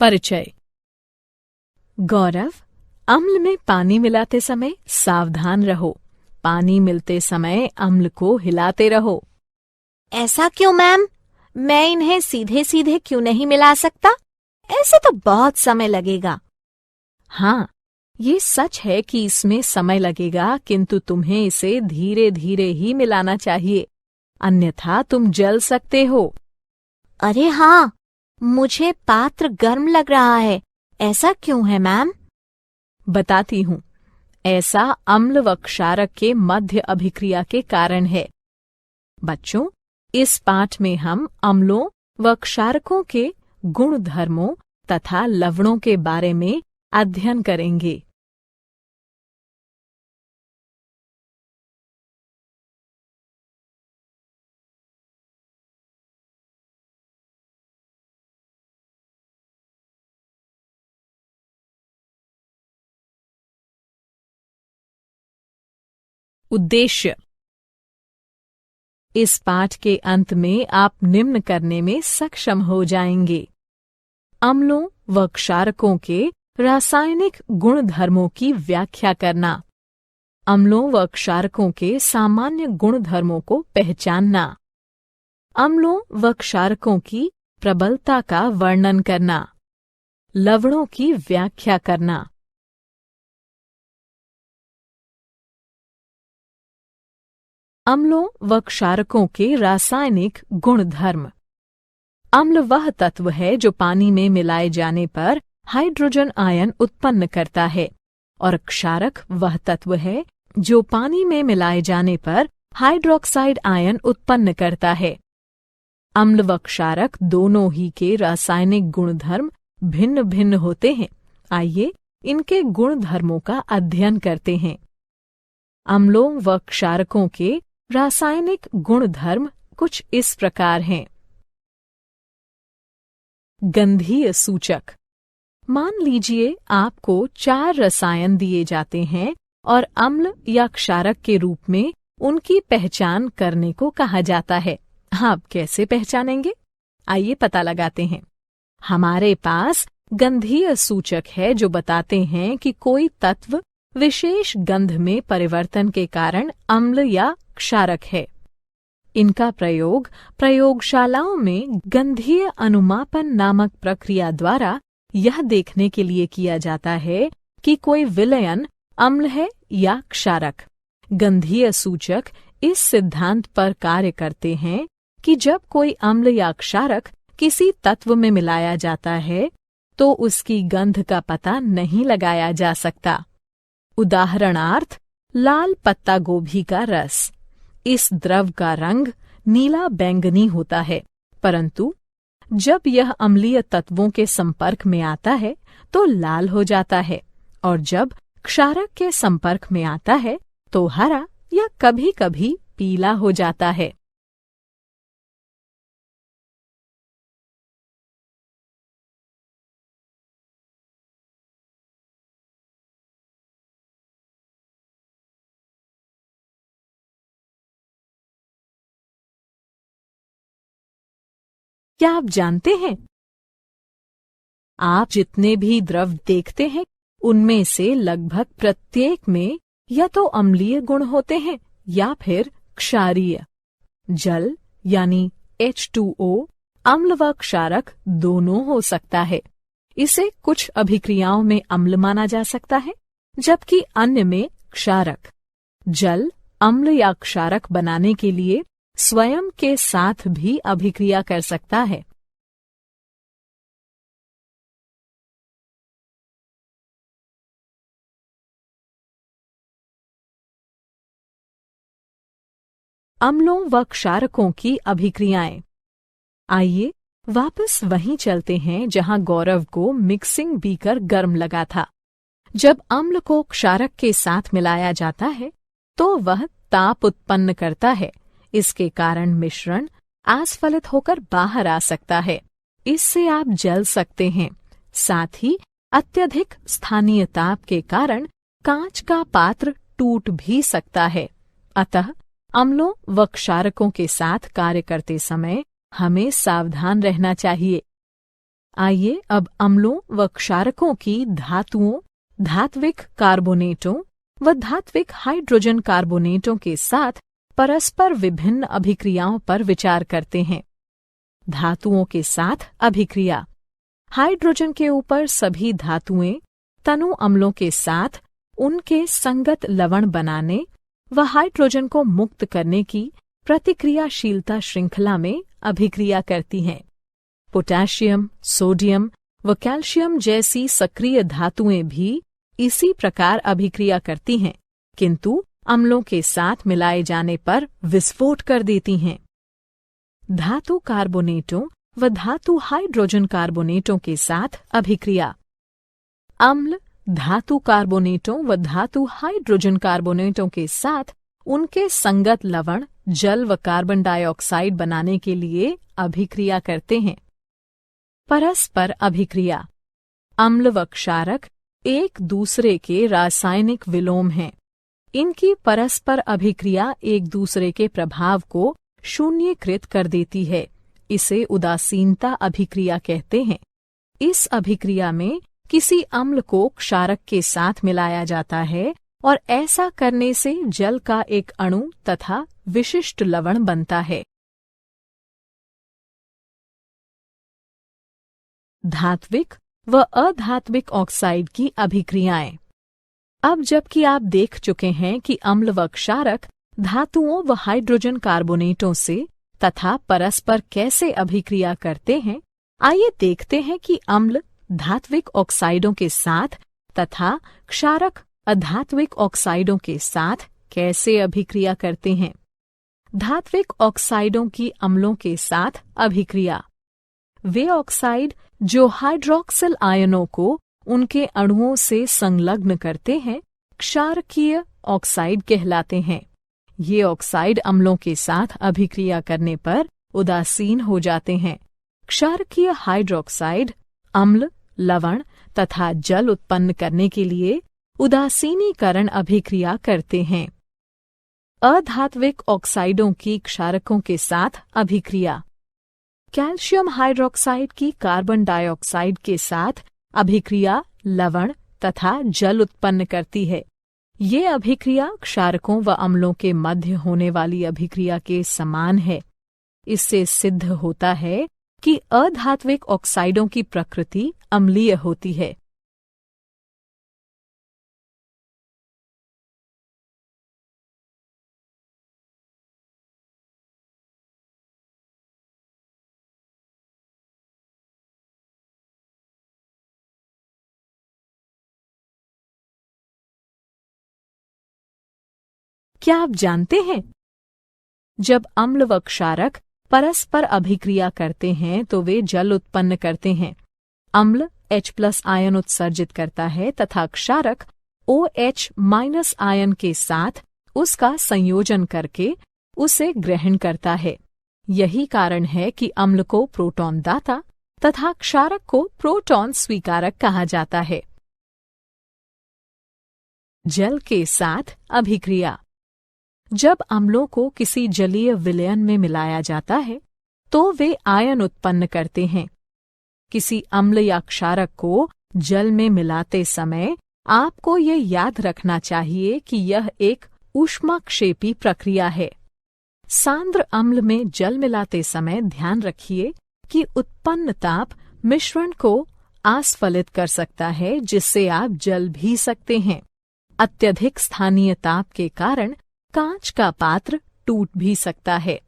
परिचय। गौरव, अम्ल में पानी मिलाते समय सावधान रहो। पानी मिलते समय अम्ल को हिलाते रहो। ऐसा क्यों मैम? मैं इन्हें सीधे सीधे क्यों नहीं मिला सकता? ऐसे तो बहुत समय लगेगा। हाँ, ये सच है कि इसमें समय लगेगा, किंतु तुम्हें इसे धीरे धीरे ही मिलाना चाहिए, अन्यथा तुम जल सकते हो। अरे हाँ, मुझे पात्र गर्म लग रहा है। ऐसा क्यों है मैम? बताती हूँ। ऐसा अम्ल व क्षारक के मध्य अभिक्रिया के कारण है। बच्चों, इस पाठ में हम अम्लों व क्षारकों के गुण धर्मों तथा लवणों के बारे में अध्ययन करेंगे। उद्देश्य। इस पाठ के अंत में आप निम्न करने में सक्षम हो जाएंगे। अम्लों व क्षारकों के रासायनिक गुण धर्मों की व्याख्या करना। अम्लों व क्षारकों के सामान्य गुण धर्मों को पहचानना। अम्लों व क्षारकों की प्रबलता का वर्णन करना। लवणों की व्याख्या करना। अम्लों व क्षारकों के रासायनिक गुणधर्म। अम्ल वह तत्व है जो पानी में मिलाए जाने पर हाइड्रोजन आयन उत्पन्न करता है, और क्षारक वह तत्व है जो पानी में मिलाए जाने पर हाइड्रोक्साइड आयन उत्पन्न करता है। अम्ल व क्षारक दोनों ही के रासायनिक गुणधर्म भिन्न भिन्न होते हैं। आइए इनके गुणधर्मों का अध्ययन करते हैं। अम्लों व क्षारकों के रासायनिक गुणधर्म कुछ इस प्रकार हैं। गंधीय सूचक। मान लीजिए आपको 4 रसायन दिए जाते हैं और अम्ल या क्षारक के रूप में उनकी पहचान करने को कहा जाता है। आप कैसे पहचानेंगे? आइए पता लगाते हैं। हमारे पास गंधीय सूचक है जो बताते हैं कि कोई तत्व विशेष गंध में परिवर्तन के कारण अम्ल या क्षारक है। इनका प्रयोग प्रयोगशालाओं में गंधीय अनुमापन नामक प्रक्रिया द्वारा यह देखने के लिए किया जाता है कि कोई विलयन अम्ल है या क्षारक। गंधीय सूचक इस सिद्धांत पर कार्य करते हैं कि जब कोई अम्ल या क्षारक किसी तत्व में मिलाया जाता है तो उसकी गंध का पता नहीं लगाया जा सकता। उदाहरणार्थ, लाल पत्ता गोभी का रस। इस द्रव का रंग नीला बैंगनी होता है, परंतु जब यह अम्लीय तत्वों के संपर्क में आता है तो लाल हो जाता है, और जब क्षारक के संपर्क में आता है तो हरा या कभी कभी पीला हो जाता है। क्या आप जानते हैं, आप जितने भी द्रव देखते हैं उनमें से लगभग प्रत्येक में या तो अम्लीय गुण होते हैं या फिर क्षारीय। जल यानी H2O अम्ल व क्षारक दोनों हो सकता है। इसे कुछ अभिक्रियाओं में अम्ल माना जा सकता है, जबकि अन्य में क्षारक। जल अम्ल या क्षारक बनाने के लिए स्वयं के साथ भी अभिक्रिया कर सकता है। अम्लों व क्षारकों की अभिक्रियाएं। आइए वापस वहीं चलते हैं जहां गौरव को मिक्सिंग बीकर गर्म लगा था। जब अम्ल को क्षारक के साथ मिलाया जाता है तो वह ताप उत्पन्न करता है। इसके कारण मिश्रण आस्फलित होकर बाहर आ सकता है। इससे आप जल सकते हैं। साथ ही अत्यधिक स्थानीय ताप के कारण कांच का पात्र टूट भी सकता है। अतः अम्लों व क्षारकों के साथ कार्य करते समय हमें सावधान रहना चाहिए। आइए अब अम्लों व क्षारकों की धातुओं, धात्विक कार्बोनेटों व धात्विक हाइड्रोजन कार्बोनेटों के साथ परस्पर विभिन्न अभिक्रियाओं पर विचार करते हैं। धातुओं के साथ अभिक्रिया। हाइड्रोजन के ऊपर सभी धातुएं तनु अम्लों के साथ उनके संगत लवण बनाने व हाइड्रोजन को मुक्त करने की प्रतिक्रियाशीलता श्रृंखला में अभिक्रिया करती हैं। पोटेशियम, सोडियम व कैल्शियम जैसी सक्रिय धातुएं भी इसी प्रकार अभिक्रिया करती हैं, किंतु अम्लों के साथ मिलाए जाने पर विस्फोट कर देती हैं। धातु कार्बोनेटों व धातु हाइड्रोजन कार्बोनेटों के साथ अभिक्रिया। अम्ल धातु कार्बोनेटों व धातु हाइड्रोजन कार्बोनेटों के साथ उनके संगत लवण, जल व कार्बन डाइऑक्साइड बनाने के लिए अभिक्रिया करते हैं। परस्पर अभिक्रिया। अम्ल व क्षारक एक दूसरे के रासायनिक विलोम हैं। इनकी परस्पर अभिक्रिया एक दूसरे के प्रभाव को शून्यकृत कर देती है। इसे उदासीनता अभिक्रिया कहते हैं। इस अभिक्रिया में किसी अम्ल को क्षारक के साथ मिलाया जाता है और ऐसा करने से जल का एक अणु तथा विशिष्ट लवण बनता है। धात्विक व अधात्विक ऑक्साइड की अभिक्रियाएं। अब जबकि आप देख चुके हैं कि अम्ल व क्षारक धातुओं व हाइड्रोजन कार्बोनेटों से तथा परस्पर कैसे अभिक्रिया करते हैं, आइए देखते हैं कि अम्ल धात्विक ऑक्साइडों के साथ तथा क्षारक अधात्विक ऑक्साइडों के साथ कैसे अभिक्रिया करते हैं। धात्विक ऑक्साइडों की अम्लों के साथ अभिक्रिया। वे ऑक्साइड जो हाइड्रोक्सिल आयनों को उनके अणुओं से संलग्न करते हैं, क्षारकीय ऑक्साइड कहलाते हैं। ये ऑक्साइड अम्लों के साथ अभिक्रिया करने पर उदासीन हो जाते हैं। क्षारकीय हाइड्रोक्साइड अम्ल, लवण तथा जल उत्पन्न करने के लिए उदासीनीकरण अभिक्रिया करते हैं। अधात्विक ऑक्साइडों की क्षारकों के साथ अभिक्रिया। कैल्शियम हाइड्रोक्साइड की कार्बन डाइऑक्साइड के साथ अभिक्रिया लवण तथा जल उत्पन्न करती है। ये अभिक्रिया क्षारकों व अम्लों के मध्य होने वाली अभिक्रिया के समान है। इससे सिद्ध होता है कि अधात्विक ऑक्साइडों की प्रकृति अम्लीय होती है। क्या आप जानते हैं, जब अम्ल व क्षारक परस्पर अभिक्रिया करते हैं तो वे जल उत्पन्न करते हैं। अम्ल H+ आयन उत्सर्जित करता है तथा क्षारक OH- आयन के साथ उसका संयोजन करके उसे ग्रहण करता है। यही कारण है कि अम्ल को प्रोटॉन दाता तथा क्षारक को प्रोटॉन स्वीकारक कहा जाता है। जल के साथ अभिक्रिया। जब अम्लों को किसी जलीय विलयन में मिलाया जाता है तो वे आयन उत्पन्न करते हैं। किसी अम्ल या क्षारक को जल में मिलाते समय आपको ये याद रखना चाहिए कि यह एक ऊष्माक्षेपी प्रक्रिया है। सांद्र अम्ल में जल मिलाते समय ध्यान रखिए कि उत्पन्न ताप मिश्रण को आस्फलित कर सकता है, जिससे आप जल भी सकते हैं। अत्यधिक स्थानीय ताप के कारण कांच का पात्र टूट भी सकता है।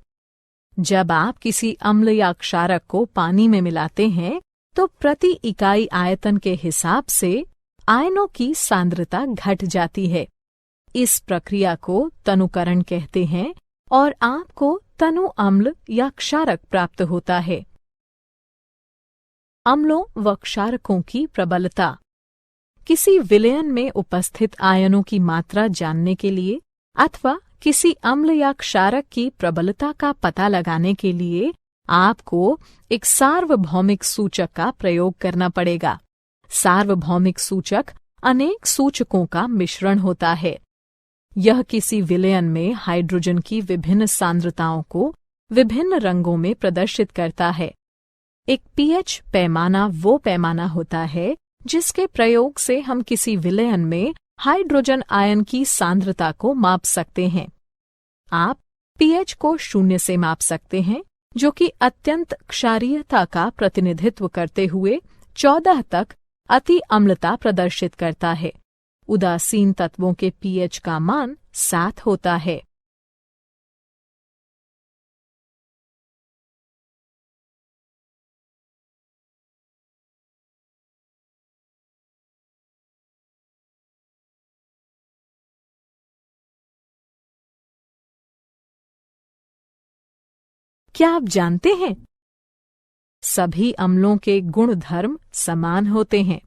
जब आप किसी अम्ल या क्षारक को पानी में मिलाते हैं तो प्रति इकाई आयतन के हिसाब से आयनों की सांद्रता घट जाती है। इस प्रक्रिया को तनुकरण कहते हैं और आपको तनु अम्ल या क्षारक प्राप्त होता है। अम्लों व क्षारकों की प्रबलता। किसी विलयन में उपस्थित आयनों की मात्रा जानने के लिए अथवा किसी अम्ल या क्षारक की प्रबलता का पता लगाने के लिए आपको एक सार्वभौमिक सूचक का प्रयोग करना पड़ेगा। सार्वभौमिक सूचक अनेक सूचकों का मिश्रण होता है। यह किसी विलयन में हाइड्रोजन की विभिन्न सांद्रताओं को विभिन्न रंगों में प्रदर्शित करता है। एक पीएच पैमाना वो पैमाना होता है जिसके प्रयोग से हम किसी विलयन में हाइड्रोजन आयन की सांद्रता को माप सकते हैं। आप पीएच को 0 से माप सकते हैं, जो कि अत्यंत क्षारीयता का प्रतिनिधित्व करते हुए 14 तक अति अम्लता प्रदर्शित करता है। उदासीन तत्वों के पीएच का मान 7 होता है। क्या आप जानते हैं, सभी अम्लों के गुण धर्म समान होते हैं।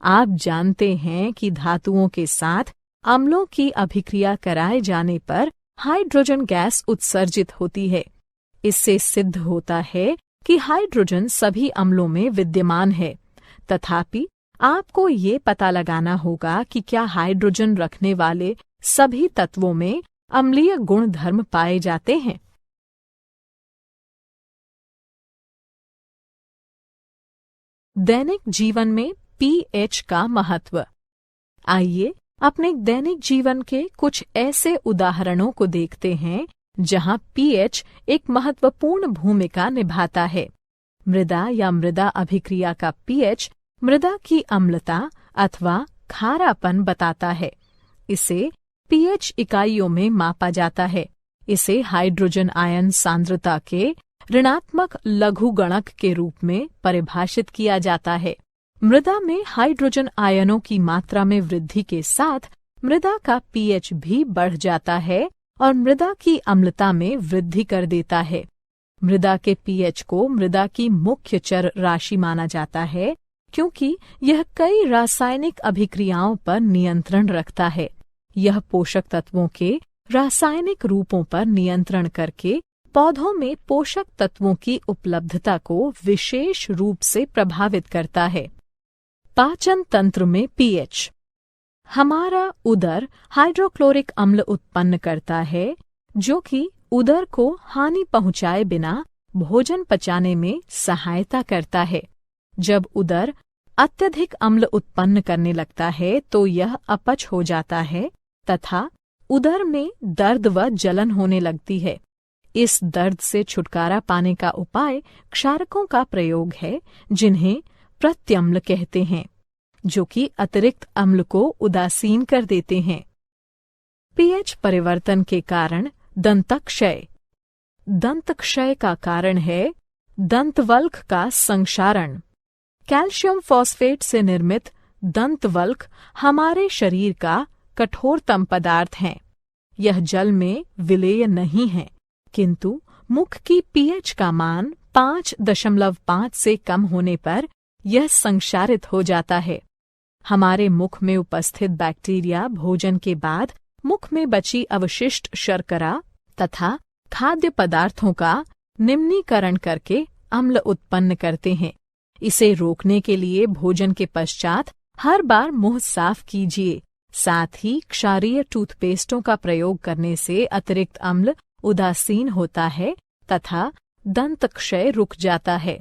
आप जानते हैं कि धातुओं के साथ अम्लों की अभिक्रिया कराए जाने पर हाइड्रोजन गैस उत्सर्जित होती है। इससे सिद्ध होता है कि हाइड्रोजन सभी अम्लों में विद्यमान है। तथापि आपको ये पता लगाना होगा कि क्या हाइड्रोजन रखने वाले सभी तत्वों में अम्लीय गुण धर्म पाए जाते हैं। दैनिक जीवन में पीएच का महत्व। आइए अपने दैनिक जीवन के कुछ ऐसे उदाहरणों को देखते हैं जहां पीएच एक महत्वपूर्ण भूमिका निभाता है। मृदा या मृदा अभिक्रिया का पीएच मृदा की अम्लता अथवा खारापन बताता है। इसे पीएच इकाइयों में मापा जाता है। इसे हाइड्रोजन आयन सांद्रता के ऋणात्मक लघुगणक के रूप में परिभाषित किया जाता है। मृदा में हाइड्रोजन आयनों की मात्रा में वृद्धि के साथ मृदा का पीएच भी बढ़ जाता है और मृदा की अम्लता में वृद्धि कर देता है। मृदा के पीएच को मृदा की मुख्य चर राशि माना जाता है, क्योंकि यह कई रासायनिक अभिक्रियाओं पर नियंत्रण रखता है। यह पोषक तत्वों के रासायनिक रूपों पर नियंत्रण करके पौधों में पोषक तत्वों की उपलब्धता को विशेष रूप से प्रभावित करता है। पाचन तंत्र में पीएच। हमारा उदर हाइड्रोक्लोरिक अम्ल उत्पन्न करता है, जो कि उदर को हानि पहुंचाए बिना भोजन पचाने में सहायता करता है। जब उदर अत्यधिक अम्ल उत्पन्न करने लगता है तो यह अपच हो जाता है तथा उदर में दर्द व जलन होने लगती है। इस दर्द से छुटकारा पाने का उपाय क्षारकों का प्रयोग है, जिन्हें प्रत्यम्ल कहते हैं, जो कि अतिरिक्त अम्ल को उदासीन कर देते हैं। पीएच परिवर्तन के कारण दंतक्षय। दंतक्षय का कारण है दंतवल्क का संक्षारण। कैल्शियम फॉस्फेट से निर्मित दंतवल्क हमारे शरीर का कठोरतम पदार्थ है। यह जल में विलेय नहीं है, किंतु मुख की पीएच का मान 5.5 से कम होने पर यह संक्षारित हो जाता है। हमारे मुख में उपस्थित बैक्टीरिया भोजन के बाद मुख में बची अवशिष्ट शर्करा तथा खाद्य पदार्थों का निम्नीकरण करके अम्ल उत्पन्न करते हैं। इसे रोकने के लिए भोजन के पश्चात हर बार मुंह साफ कीजिए। साथ ही क्षारीय टूथपेस्टों का प्रयोग करने से अतिरिक्त अम्ल उदासीन होता है तथा दंत क्षय रुक जाता है।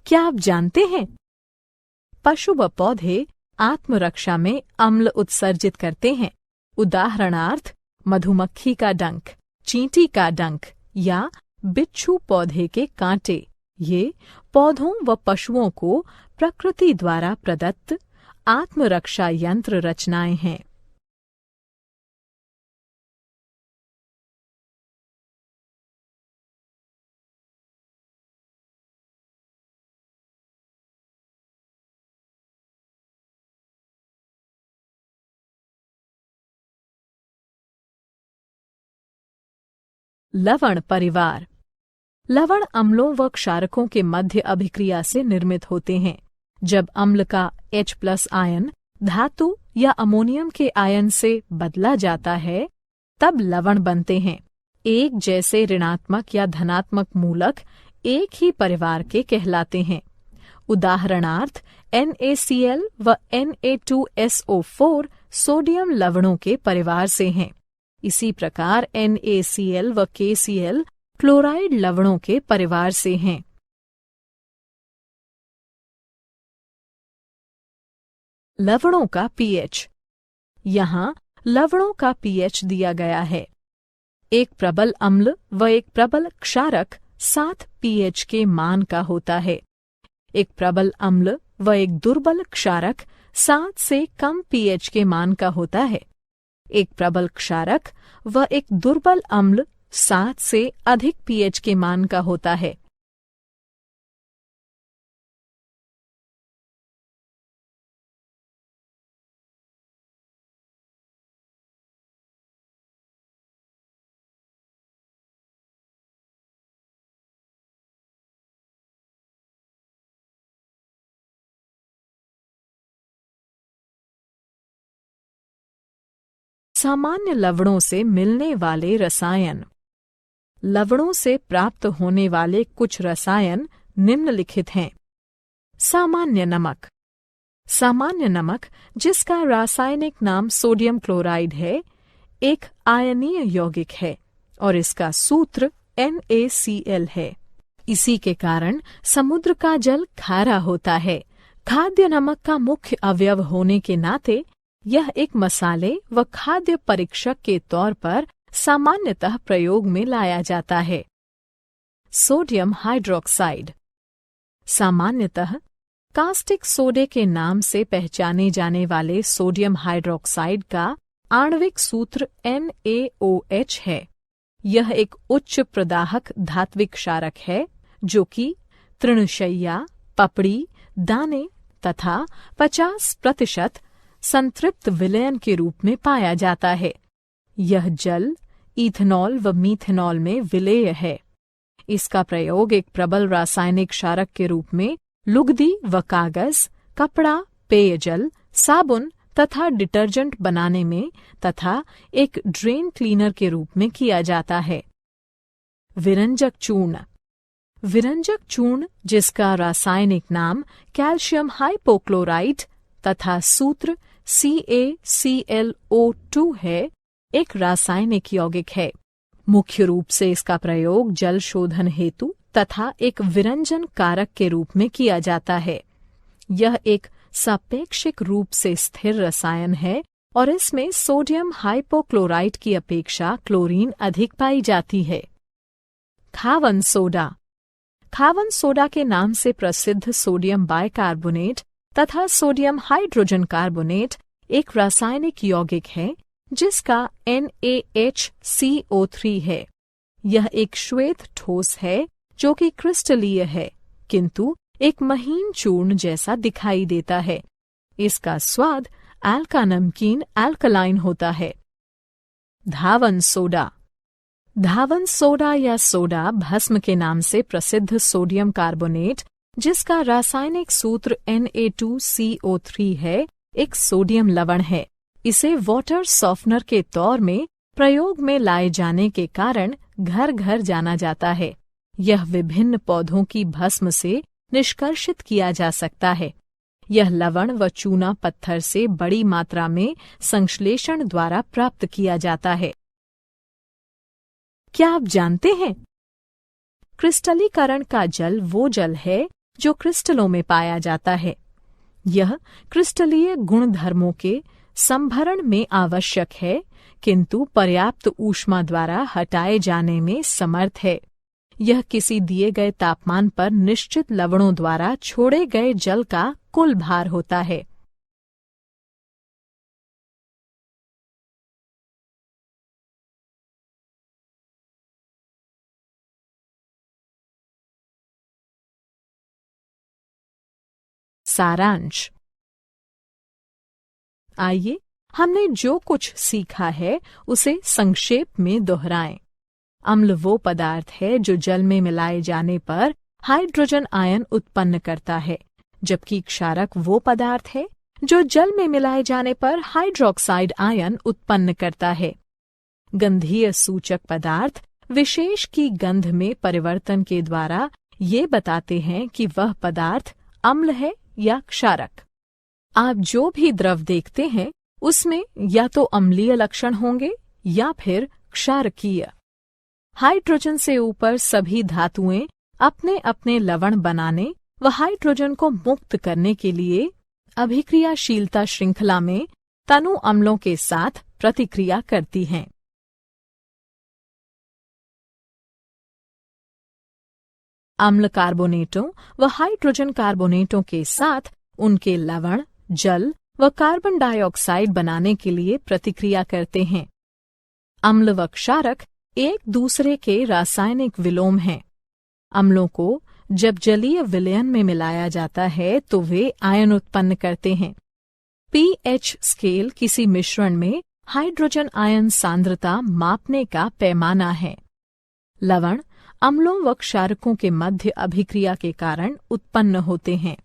क्या आप जानते हैं, पशु व पौधे आत्मरक्षा में अम्ल उत्सर्जित करते हैं। उदाहरणार्थ मधुमक्खी का डंक, चींटी का डंक या बिच्छू पौधे के कांटे। ये पौधों व पशुओं को प्रकृति द्वारा प्रदत्त आत्मरक्षा यंत्र रचनाएं हैं। लवण परिवार। लवण अम्लों व क्षारकों के मध्य अभिक्रिया से निर्मित होते हैं। जब अम्ल का H+ आयन धातु या अमोनियम के आयन से बदला जाता है, तब लवण बनते हैं। एक जैसे ऋणात्मक या धनात्मक मूलक एक ही परिवार के कहलाते हैं। उदाहरणार्थ NaCl व Na2SO4 सोडियम लवणों के परिवार से हैं। इसी प्रकार NaCl व KCl क्लोराइड लवणों के परिवार से हैं। लवणों का pH। यहाँ लवणों का pH दिया गया है। एक प्रबल अम्ल व एक प्रबल क्षारक 7 pH के मान का होता है। एक प्रबल अम्ल व एक दुर्बल क्षारक 7 से कम pH के मान का होता है। एक प्रबल क्षारक व एक दुर्बल अम्ल 7 से अधिक pH के मान का होता है। सामान्य लवणों से मिलने वाले रसायन। लवणों से प्राप्त होने वाले कुछ रसायन निम्नलिखित हैं। सामान्य नमक। सामान्य नमक, जिसका रासायनिक नाम सोडियम क्लोराइड है, एक आयनीय यौगिक है और इसका सूत्र NaCl है। इसी के कारण समुद्र का जल खारा होता है। खाद्य नमक का मुख्य अवयव होने के नाते यह एक मसाले व खाद्य परीक्षक के तौर पर सामान्यतः प्रयोग में लाया जाता है। Sodium hydroxide. सामान्यतः कास्टिक सोडे के नाम से पहचाने जाने वाले सोडियम हाइड्रोक्साइड का आणविक सूत्र NaOH है। यह एक उच्च प्रदाहक धात्विक क्षारक है जो कि तृणशय्या, पपड़ी, दाने तथा 50% संतृप्त विलयन के रूप में पाया जाता है। यह जल, इथेनॉल व मीथेनॉल में विलेय है। इसका प्रयोग एक प्रबल रासायनिक क्षारक के रूप में लुगदी व कागज, कपड़ा, पेयजल, साबुन तथा डिटर्जेंट बनाने में तथा एक ड्रेन क्लीनर के रूप में किया जाता है। विरंजक चूर्ण। विरंजक चूर्ण, जिसका रासायनिक नाम कैल्शियम हाइपोक्लोराइट तथा सूत्र CaClO2 है, एक रासायनिक यौगिक है। मुख्य रूप से इसका प्रयोग जल शोधन हेतु तथा एक विरंजन कारक के रूप में किया जाता है। यह एक सापेक्षिक रूप से स्थिर रसायन है और इसमें सोडियम हाइपोक्लोराइट की अपेक्षा क्लोरीन अधिक पाई जाती है। खावन सोडा। खावन सोडा के नाम से प्रसिद्ध सोडियम बाइकार्बोनेट तथा सोडियम हाइड्रोजन कार्बोनेट एक रासायनिक यौगिक है जिसका NaHCO3 है। यह एक श्वेत ठोस है जो कि क्रिस्टलीय है, किंतु एक महीन चूर्ण जैसा दिखाई देता है। इसका स्वाद अल्का नमकीन अल्कलाइन होता है। धावन सोडा। धावन सोडा या सोडा भस्म के नाम से प्रसिद्ध सोडियम कार्बोनेट, जिसका रासायनिक सूत्र Na2CO3 है, एक सोडियम लवण है। इसे वाटर सॉफ्टनर के तौर में प्रयोग में लाए जाने के कारण घर घर जाना जाता है। यह विभिन्न पौधों की भस्म से निष्कर्षित किया जा सकता है। यह लवण व चूना पत्थर से बड़ी मात्रा में संश्लेषण द्वारा प्राप्त किया जाता है। क्या आप जानते हैं? क्रिस्टलीकरण का जल वो जल है जो क्रिस्टलों में पाया जाता है। यह क्रिस्टलीय गुणधर्मों के संभरण में आवश्यक है, किंतु पर्याप्त ऊष्मा द्वारा हटाए जाने में समर्थ है। यह किसी दिए गए तापमान पर निश्चित लवणों द्वारा छोड़े गए जल का कुल भार होता है। सारांश। आइए हमने जो कुछ सीखा है उसे संक्षेप में दोहराएं। अम्ल वो पदार्थ है जो जल में मिलाए जाने पर हाइड्रोजन आयन उत्पन्न करता है, जबकि क्षारक वो पदार्थ है जो जल में मिलाए जाने पर हाइड्रोक्साइड आयन उत्पन्न करता है। गंधीय सूचक पदार्थ विशेष की गंध में परिवर्तन के द्वारा ये बताते हैं कि वह पदार्थ अम्ल है या क्षारक। आप जो भी द्रव देखते हैं उसमें या तो अम्लीय लक्षण होंगे या फिर क्षारकीय। हाइड्रोजन से ऊपर सभी धातुएं अपने अपने लवण बनाने व हाइड्रोजन को मुक्त करने के लिए अभिक्रियाशीलता श्रृंखला में तनु अम्लों के साथ प्रतिक्रिया करती हैं। अम्ल कार्बोनेटों व हाइड्रोजन कार्बोनेटों के साथ उनके लवण, जल व कार्बन डाइऑक्साइड बनाने के लिए प्रतिक्रिया करते हैं। अम्ल व क्षारक एक दूसरे के रासायनिक विलोम हैं। अम्लों को जब जलीय विलयन में मिलाया जाता है तो वे आयन उत्पन्न करते हैं। पीएच स्केल किसी मिश्रण में हाइड्रोजन आयन सांद्रता मापने का पैमाना है। लवण अम्लों व क्षारकों के मध्य अभिक्रिया के कारण उत्पन्न होते हैं।